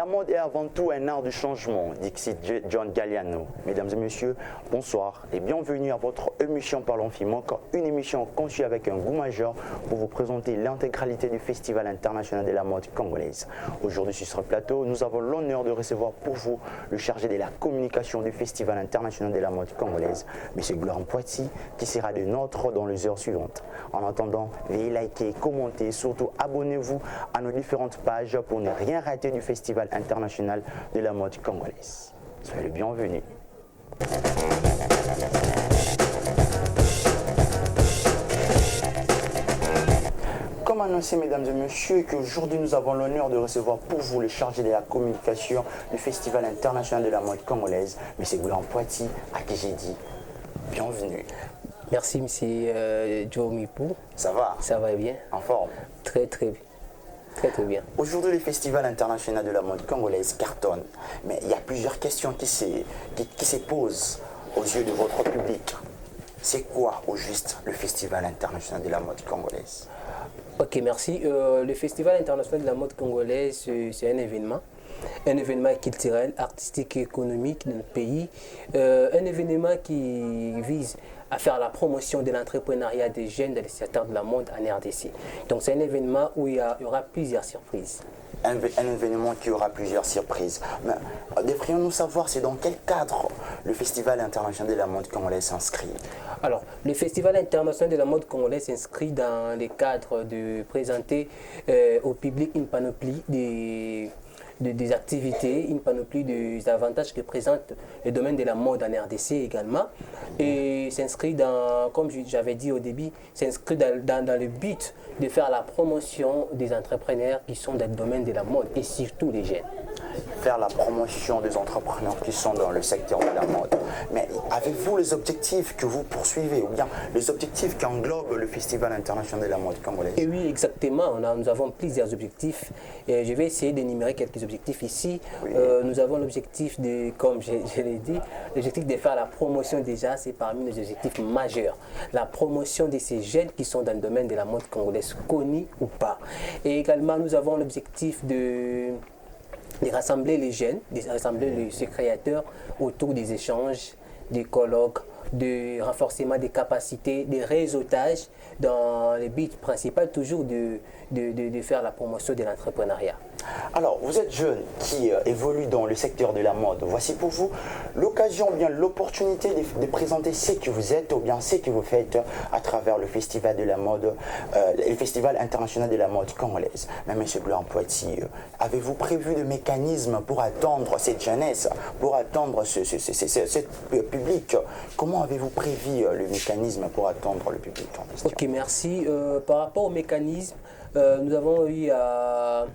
mode est avant tout un art du changement, dit John Galliano. Mesdames et messieurs, bonsoir et bienvenue à votre émission Parlons Fimoc, une émission conçue avec un goût majeur pour vous présenter l'intégralité du Festival international de la mode congolaise. Aujourd'hui sur ce plateau, nous avons l'honneur de recevoir pour vous le chargé de la communication du Festival international de la mode congolaise, M. Gloire Poiti, qui sera de nôtres dans les heures suivantes. En attendant, veuillez liker, commenter, surtout abonnez-vous à nos différentes pages pour ne rien rater du Festival international de la mode congolaise. Soyez le bienvenu. Comme annoncé, mesdames et messieurs, qu'aujourd'hui nous avons l'honneur de recevoir pour vous le chargé de la communication du Festival international de la mode congolaise, M. Gloire Poiti, à qui j'ai dit bienvenue. Merci, M. Joe Mipou. Ça va? Ça va bien. En forme? Très bien. Aujourd'hui, le Festival international de la mode congolaise cartonne, mais il y a plusieurs questions qui se posent aux yeux de votre public. C'est quoi, au juste, le Festival international de la mode congolaise? Ok, merci. Le Festival international de la mode congolaise, c'est un événement culturel, artistique et économique dans le pays. Un événement qui vise à faire la promotion de l'entrepreneuriat des jeunes dans le secteur de la mode en RDC. Donc c'est un événement où il y aura plusieurs surprises. Un événement qui aura plusieurs surprises. Mais devrions-nous savoir c'est dans quel cadre le Festival international de la mode congolaise s'inscrit? Alors, le Festival international de la mode congolaise s'inscrit dans le cadre de présenter au public une panoplie des activités, une panoplie des avantages que présente le domaine de la mode en RDC également. Et s'inscrit dans, comme j'avais dit au début, s'inscrit dans le but de faire la promotion des entrepreneurs qui sont dans le domaine de la mode et surtout les jeunes. Faire la promotion des entrepreneurs qui sont dans le secteur de la mode. Mais avez-vous les objectifs que vous poursuivez ou bien les objectifs qui englobent le Festival international de la mode congolaise? Et oui, exactement. Nous avons plusieurs objectifs. Et je vais essayer d'énumérer quelques objectifs ici. Oui. Nous avons l'objectif de, comme je l'ai dit, l'objectif de faire la promotion déjà, c'est parmi nos objectifs majeurs. La promotion de ces jeunes qui sont dans le domaine de la mode congolaise, connus ou pas. Et également, nous avons l'objectif de rassembler les jeunes, de rassembler ces créateurs autour des échanges, des colloques, de renforcement des capacités, des réseautages dans le but principal toujours de faire la promotion de l'entrepreneuriat. Alors, vous êtes jeune qui évolue dans le secteur de la mode. Voici pour vous l'occasion, bien l'opportunité de présenter ce que vous êtes ou bien ce que vous faites à travers le Festival de la mode, le Festival international de la mode congolaise. Mais M. Gloire Poiti, avez-vous prévu des mécanismes pour attendre cette jeunesse, pour attendre ce public? Comment avez-vous prévu le mécanisme pour attendre le public en question? Ok, merci. Par rapport au mécanisme, nous avons eu à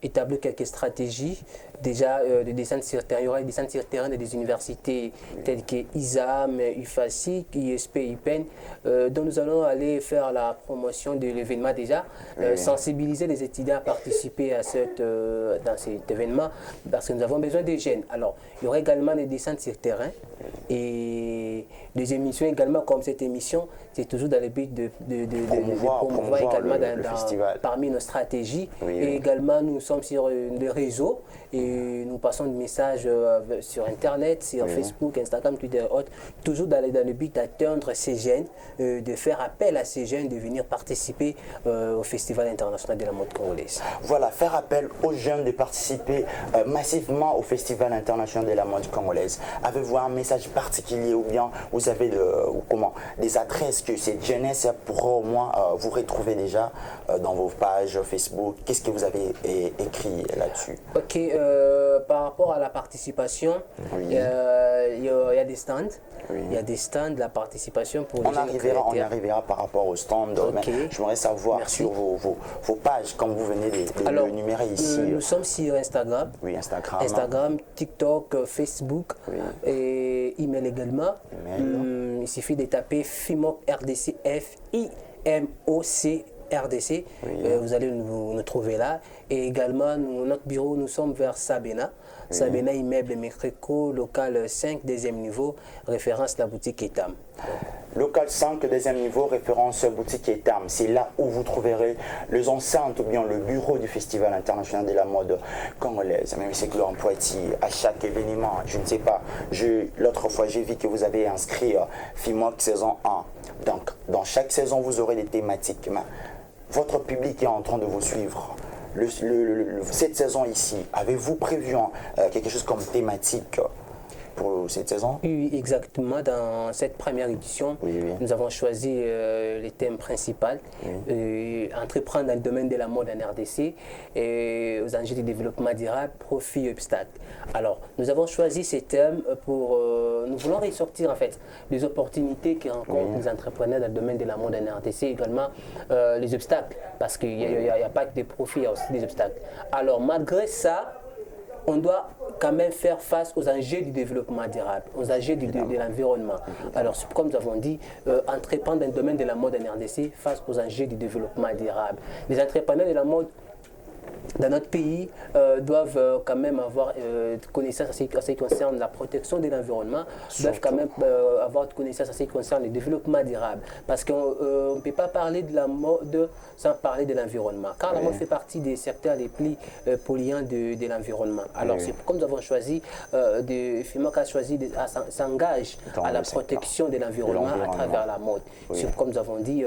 établir quelques stratégies. Déjà, de descendre sur terrain, il y aura des descentes sur terrain des universités telles que ISAM, UFASIC, ISP, IPEN, dont nous allons aller faire la promotion de l'événement déjà, sensibiliser les étudiants à participer à dans cet événement, parce que nous avons besoin des jeunes. Alors, il y aura également des descentes sur terrain et des émissions également comme cette émission, c'est toujours dans le but de promouvoir également le festival. Parmi nos stratégies. Et également, nous sommes sur le réseau et nous passons des messages sur Internet, sur Facebook, Instagram, Twitter et autres, toujours dans le but d'atteindre ces jeunes, de faire appel à ces jeunes de venir participer au Festival international de la mode congolaise. Voilà, faire appel aux jeunes de participer massivement au Festival international de la mode congolaise. Avez-vous un message particulier ou bien vous avez des adresses que cette jeunesse pourra au moins vous retrouver déjà dans vos pages Facebook? Qu'est-ce que vous avez écrit là-dessus? Ok, par rapport à la participation, il y a des stands. Il y a des stands de la participation pour les jeunes créateurs. On y arrivera par rapport aux stands. Okay. J'aimerais savoir sur vos pages, comme vous venez de le numérer ici. Nous sommes sur Instagram. Oui, Instagram, TikTok, Facebook et email également. Il suffit de taper FIMOC RDC, FIMOC RDC, vous allez nous trouver là. Et également, notre bureau, nous sommes vers Sabena. Sabena, immeuble Mécréco, local 5, deuxième niveau, référence la boutique Etam. Local 5, deuxième niveau, référence boutique Etam. C'est là où vous trouverez les enceintes ou bien le bureau du Festival international de la mode congolaise. Même si Gloire Poitiers, à chaque événement, je ne sais pas, l'autre fois j'ai vu que vous avez inscrit FIMOC saison 1. Donc, dans chaque saison, vous aurez des thématiques. Mais votre public est en train de vous suivre. Cette saison ici, avez-vous prévu quelque chose comme thématique pour cette saison? Oui, exactement. Dans cette première édition, nous avons choisi les thèmes principaux. Entreprendre dans le domaine de la mode en RDC, et aux enjeux du développement durable, profit et obstacles. Alors, nous avons choisi ces thèmes pour... nous voulons ressortir en fait les opportunités qui rencontrent les entrepreneurs dans le domaine de la mode en RDC, également les obstacles, parce qu'il n'y a pas que des profits, il y a aussi des obstacles. Alors, malgré ça, on doit quand même faire face aux enjeux du développement durable, aux enjeux de l'environnement. Alors, comme nous avons dit, entreprendre dans le domaine de la mode en RDC face aux enjeux du développement durable. Les entrepreneurs de la mode dans notre pays doivent quand même avoir connaissance en ce qui concerne la protection de l'environnement, doivent quand même avoir connaissance en ce qui concerne le développement durable. Parce qu'on ne peut pas parler de la mode sans parler de l'environnement, car la mode fait partie des secteurs les plus polluants de l'environnement. Alors c'est comme nous avons choisi, FIMOC a choisi s'engage à la protection de l'environnement à travers la mode. Comme nous avons dit,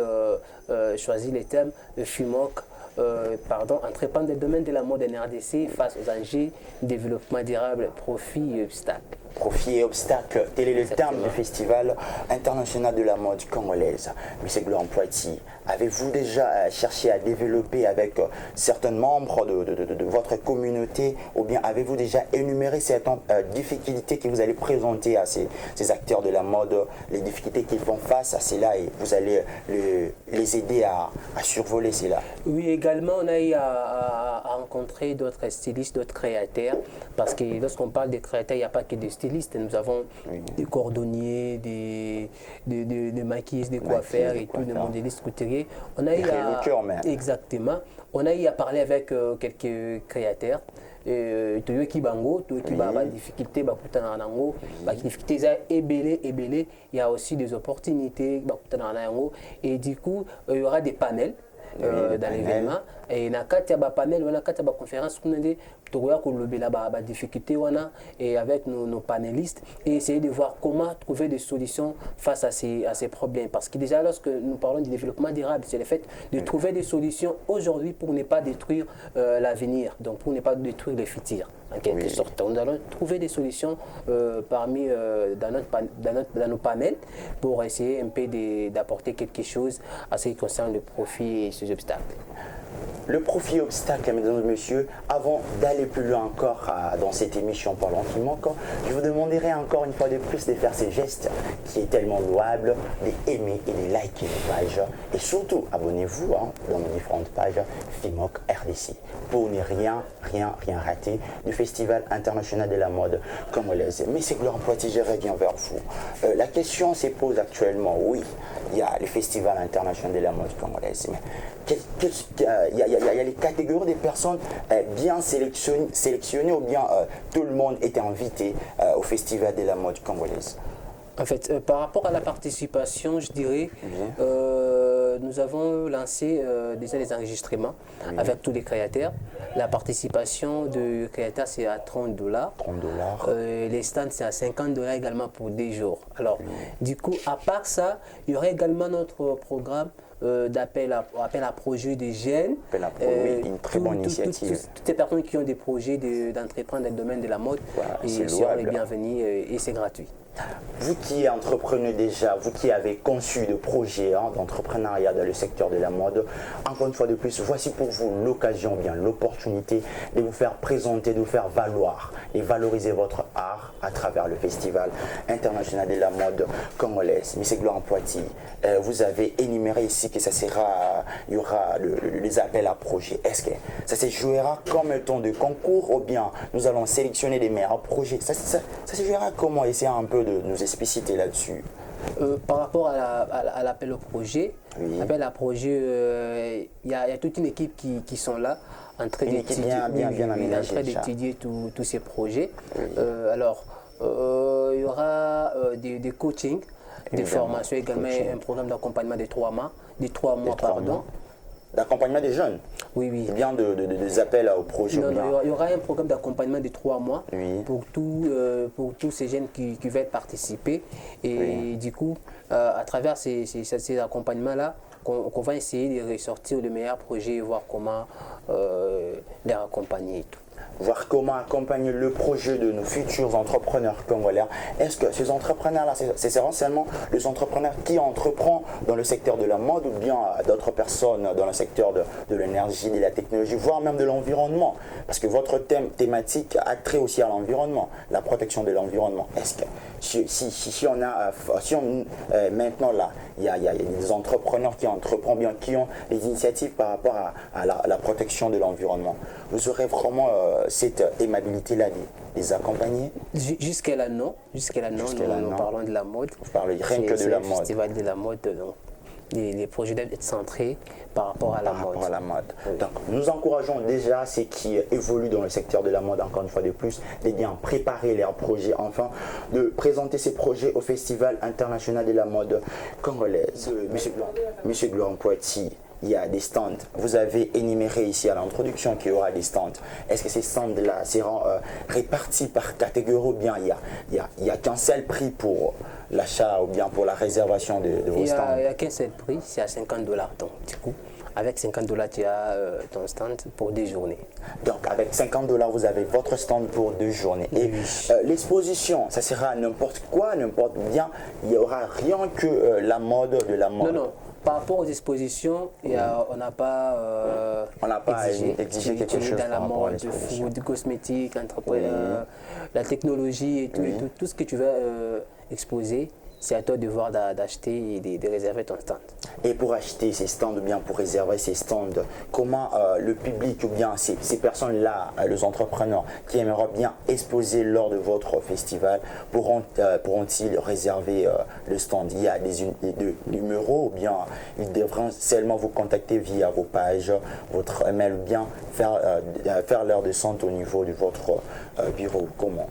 choisi les thèmes FIMOC, entreprendre dans le domaine de la mode en RDC face aux enjeux, développement durable, profit et obstacles. Profit et obstacles, tel est le terme du Festival international de la mode congolaise. Monsieur Gloire Poitiers, avez-vous déjà cherché à développer avec certains membres de votre communauté, ou bien avez-vous déjà énuméré certaines difficultés que vous allez présenter à ces acteurs de la mode, les difficultés qu'ils font face à cela, et vous allez les aider à survoler cela? Oui, également on a eu à rencontrer d'autres stylistes, d'autres créateurs, parce que lorsqu'on parle de créateurs, il n'y a pas que des stylistes. Nous avons des cordonniers, des maquilleuses, des coiffeurs et tout, des modélistes couturiers. On a eu exactement. On a eu à parler avec quelques créateurs. Toyoki bango, toyoki ba difficulté ba kutana nango, ba difficulté za ebele. Il y a aussi des opportunités ba kutana nango, et du coup il y aura des panels. Dans l'événement, et na kati ya ba panel wana kati ya ba conférence kunende tokoya kolobela ba difficulté wana, et avec nos panélistes, et essayer de voir comment trouver des solutions face à ces problèmes, parce que déjà lorsque nous parlons du développement durable, c'est le fait de trouver des solutions aujourd'hui pour ne pas détruire l'avenir, donc pour ne pas détruire le futur en quelque sorte. Nous allons trouver des solutions dans nos panels pour essayer un peu d'apporter quelque chose à ce qui concerne le profit et ses obstacles. Le profit et obstacle, mesdames et messieurs, avant d'aller plus loin encore dans cette émission Parlons FIMOC, je vous demanderai encore une fois de plus de faire ces gestes qui est tellement louable, d'aimer et de liker les pages. Et surtout, abonnez-vous dans nos différentes pages FIMOC RDC pour ne rien rater du Festival international de la mode congolaise. Mais c'est Gloire Poitiers, je reviens vers vous. La question se pose actuellement, oui, il y a le Festival international de la mode congolaise, mais il y a les catégories des personnes bien sélectionnées ou bien tout le monde est invité au Festival de la mode congolaise? En fait, par rapport à la participation, je dirais, nous avons lancé déjà les enregistrements avec tous les créateurs. La participation de créateurs, c'est à 30 $. 30 $. Les stands, c'est à 50 $ également pour 10 jours. Alors, du coup, à part ça, il y aurait également notre programme d'appel à projet des jeunes. Une très bonne initiative. Toutes les personnes qui ont des projets d'entreprendre dans le domaine de la mode, ils seront les bienvenus et c'est gratuit. Vous qui entreprenez déjà, vous qui avez conçu des projets d'entrepreneuriat dans le secteur de la mode, encore une fois de plus, voici pour vous l'occasion, bien l'opportunité de vous faire présenter, de vous faire valoir et valoriser votre art à travers le Festival international de la mode congolaise. Monsieur Gloire Poitiers, vous avez énuméré ici que il y aura les appels à projets. Est-ce que ça se jouera comme un temps de concours ou bien nous allons sélectionner les meilleurs projets? Ça se jouera comment? Essayez un peu de nous expliciter là-dessus. Par rapport à l'appel au projet, Oui. l'appel à projet, il y a toute une équipe qui sont là en train d'étudier tous ces projets. Alors, il y aura des coachings, des formations également, un programme d'accompagnement de 3 mois, D'accompagnement des jeunes. Oui, oui. Bien des appels au projet. Non, non, il y aura un programme d'accompagnement de 3 mois Oui. pour tous ces jeunes qui veulent participer. Et du coup, à travers ces accompagnements-là, qu'on va essayer de ressortir le meilleur projet et voir comment les accompagner et tout. Voir comment accompagner le projet de nos futurs entrepreneurs congolais. Est-ce que ces entrepreneurs-là, c'est essentiellement les entrepreneurs qui entreprennent dans le secteur de la mode ou bien d'autres personnes dans le secteur de l'énergie, de la technologie, voire même de l'environnement? Parce que votre thématique a trait aussi à l'environnement, la protection de l'environnement. Est-ce que si maintenant là, il y a des entrepreneurs qui entreprennent bien, qui ont des initiatives par rapport à la protection de l'environnement, vous aurez vraiment cette aimabilité-là les accompagner? Jusqu'à là, non. Nous parlons de la mode. Vous parlez rien que de la mode. Festival de la mode, donc les projets doivent être centrés par rapport à la mode. Oui. Donc, nous encourageons déjà ceux qui évoluent dans le secteur de la mode, encore une fois de plus, de bien préparer leurs projets, enfin, de présenter ces projets au Festival international de la mode congolaise. Monsieur Gloire Poitiers, il y a des stands. Vous avez énuméré ici à l'introduction qu'il y aura des stands. Est-ce que ces stands-là seront répartis par catégorie ou bien il y a qu'un seul prix pour l'achat ou bien pour la réservation de vos stands? Il n'y a qu'un seul prix, c'est à $50. Donc, du coup, avec $50, tu as ton stand pour 2 journées. Donc, avec $50, vous avez votre stand pour 2 journées. Et l'exposition, ça sera n'importe quoi, n'importe bien. Il n'y aura rien que la mode de la mode. Non. Par rapport aux expositions, on n'a pas exigé quelque chose dans la mode, le food, cosmétique, la technologie et tout ce que tu veux exposer. C'est à toi de voir d'acheter et de réserver ton stand. Et pour acheter ces stands ou bien pour réserver ces stands, comment le public ou bien ces personnes-là, les entrepreneurs qui aimeraient bien exposer lors de votre festival, pourront-ils réserver le stand? Il y a des numéros ou bien ils devront seulement vous contacter via vos pages, votre email ou bien faire leur descente au niveau de votre bureau? Comment?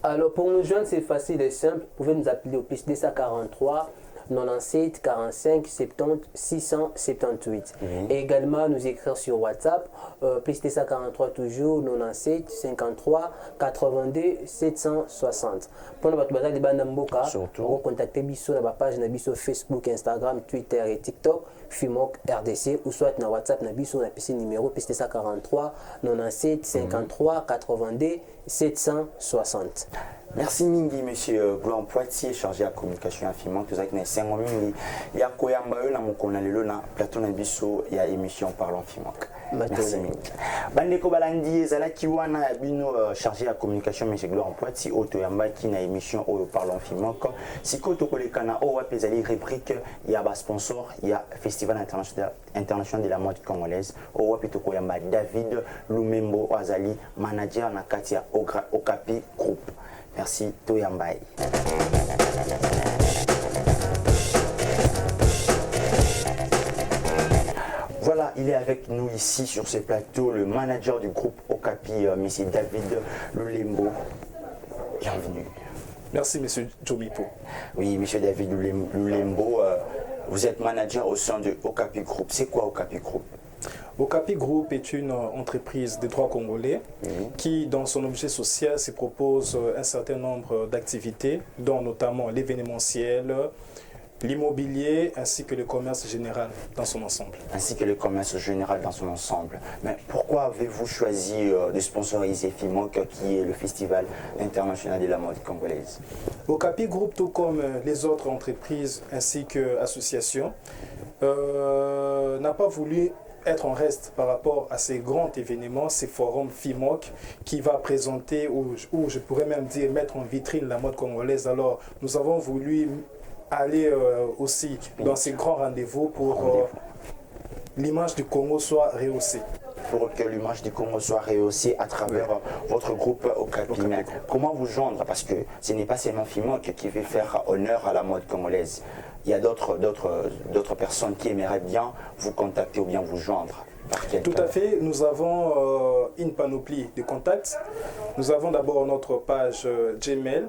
Alors pour nous joindre, c'est facile et simple. Vous pouvez nous appeler au plus 243 97 45 70 678. Et également nous écrire sur WhatsApp, plus 243 toujours 97 53 82 760. Pour nous vous contacter sur la page sur Facebook, Instagram, Twitter et TikTok. FIMOC RDC ou soit na WhatsApp na biso na PC numéro plus 243 97 53 82 760. Merci mingi monsieur Gloire Poitiers, chargé à communication infiniment. Tout ça qui n'est pas mingi. Il y a koyamba yo na mokona lelo na plateau na biso ya émission Parlons Fimoc. Merci mingi. Bandeko balandi ezalaki wana ya bino chargé à communication monsieur Gloire Poitiers auto yamba ki na émission oyo Parlons Fimoc. Siko to kolekana o wapi ezali rubrique ya ba sponsor ya Festival international de la mode congolaise. O wapi to koyamba David Lumembo azali manager na kati ya Okapi Group. Merci, Toyambai. Voilà, il est avec nous ici sur ce plateau, le manager du groupe Okapi, M. David Lulembo. Bienvenue. Merci, M. Jomipo. Oui, M. David Lulembo, vous êtes manager au sein de Okapi Group. C'est quoi Okapi Group? Okapi Group est une entreprise de droit congolais qui, dans son objet social, se propose un certain nombre d'activités, dont notamment l'événementiel, l'immobilier ainsi que le commerce général dans son ensemble. Ainsi que le commerce général dans son ensemble. Mais pourquoi avez-vous choisi de sponsoriser FIMOC, qui est le Festival international de la mode congolaise? Okapi Group, tout comme les autres entreprises ainsi qu'associations, n'a pas voulu être en reste par rapport à ces grands événements, ces forums FIMOC qui va présenter, ou je pourrais même dire mettre en vitrine la mode congolaise. Alors nous avons voulu aller aussi dans ces grands rendez-vous pour l'image du Congo soit rehaussée. pour que l'image du Congo soit rehaussée à travers votre groupe Okapi. Mais comment vous joindre? Parce que ce n'est pas seulement Fimoc qui veut faire honneur à la mode congolaise. Il y a d'autres personnes qui aimeraient bien vous contacter ou bien vous joindre. Tout à fait, nous avons une panoplie de contacts. Nous avons d'abord notre page Gmail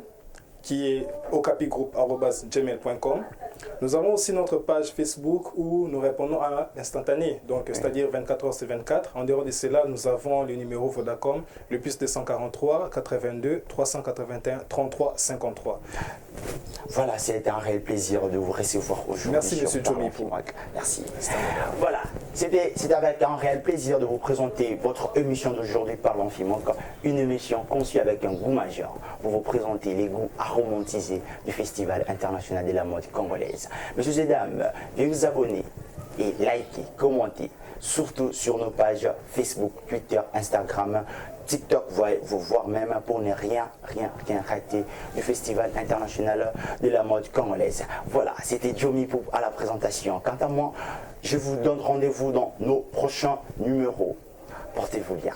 qui est okapigroup@gmail.com. Nous avons aussi notre page Facebook où nous répondons à l'instantané, donc c'est-à-dire 24 heures sur 24. En dehors de cela, nous avons le numéro Vodacom, le plus 243 82 381 33 53. Voilà, c'est un réel plaisir de vous recevoir aujourd'hui. Merci, Monsieur Jomi. Merci. Voilà, c'était avec un réel plaisir de vous présenter votre émission d'aujourd'hui Parlons Fimoc, une émission conçue avec un goût majeur pour vous présenter les goûts aromatisés du Festival international de la mode congolaise. Messieurs et dames, veuillez vous abonner et liker, commenter, surtout sur nos pages Facebook, Twitter, Instagram, TikTok, vous voir même pour ne rien rater du Festival international de la mode congolaise. Voilà, c'était Jomi à la présentation. Quant à moi, je vous donne rendez-vous dans nos prochains numéros. Portez-vous bien.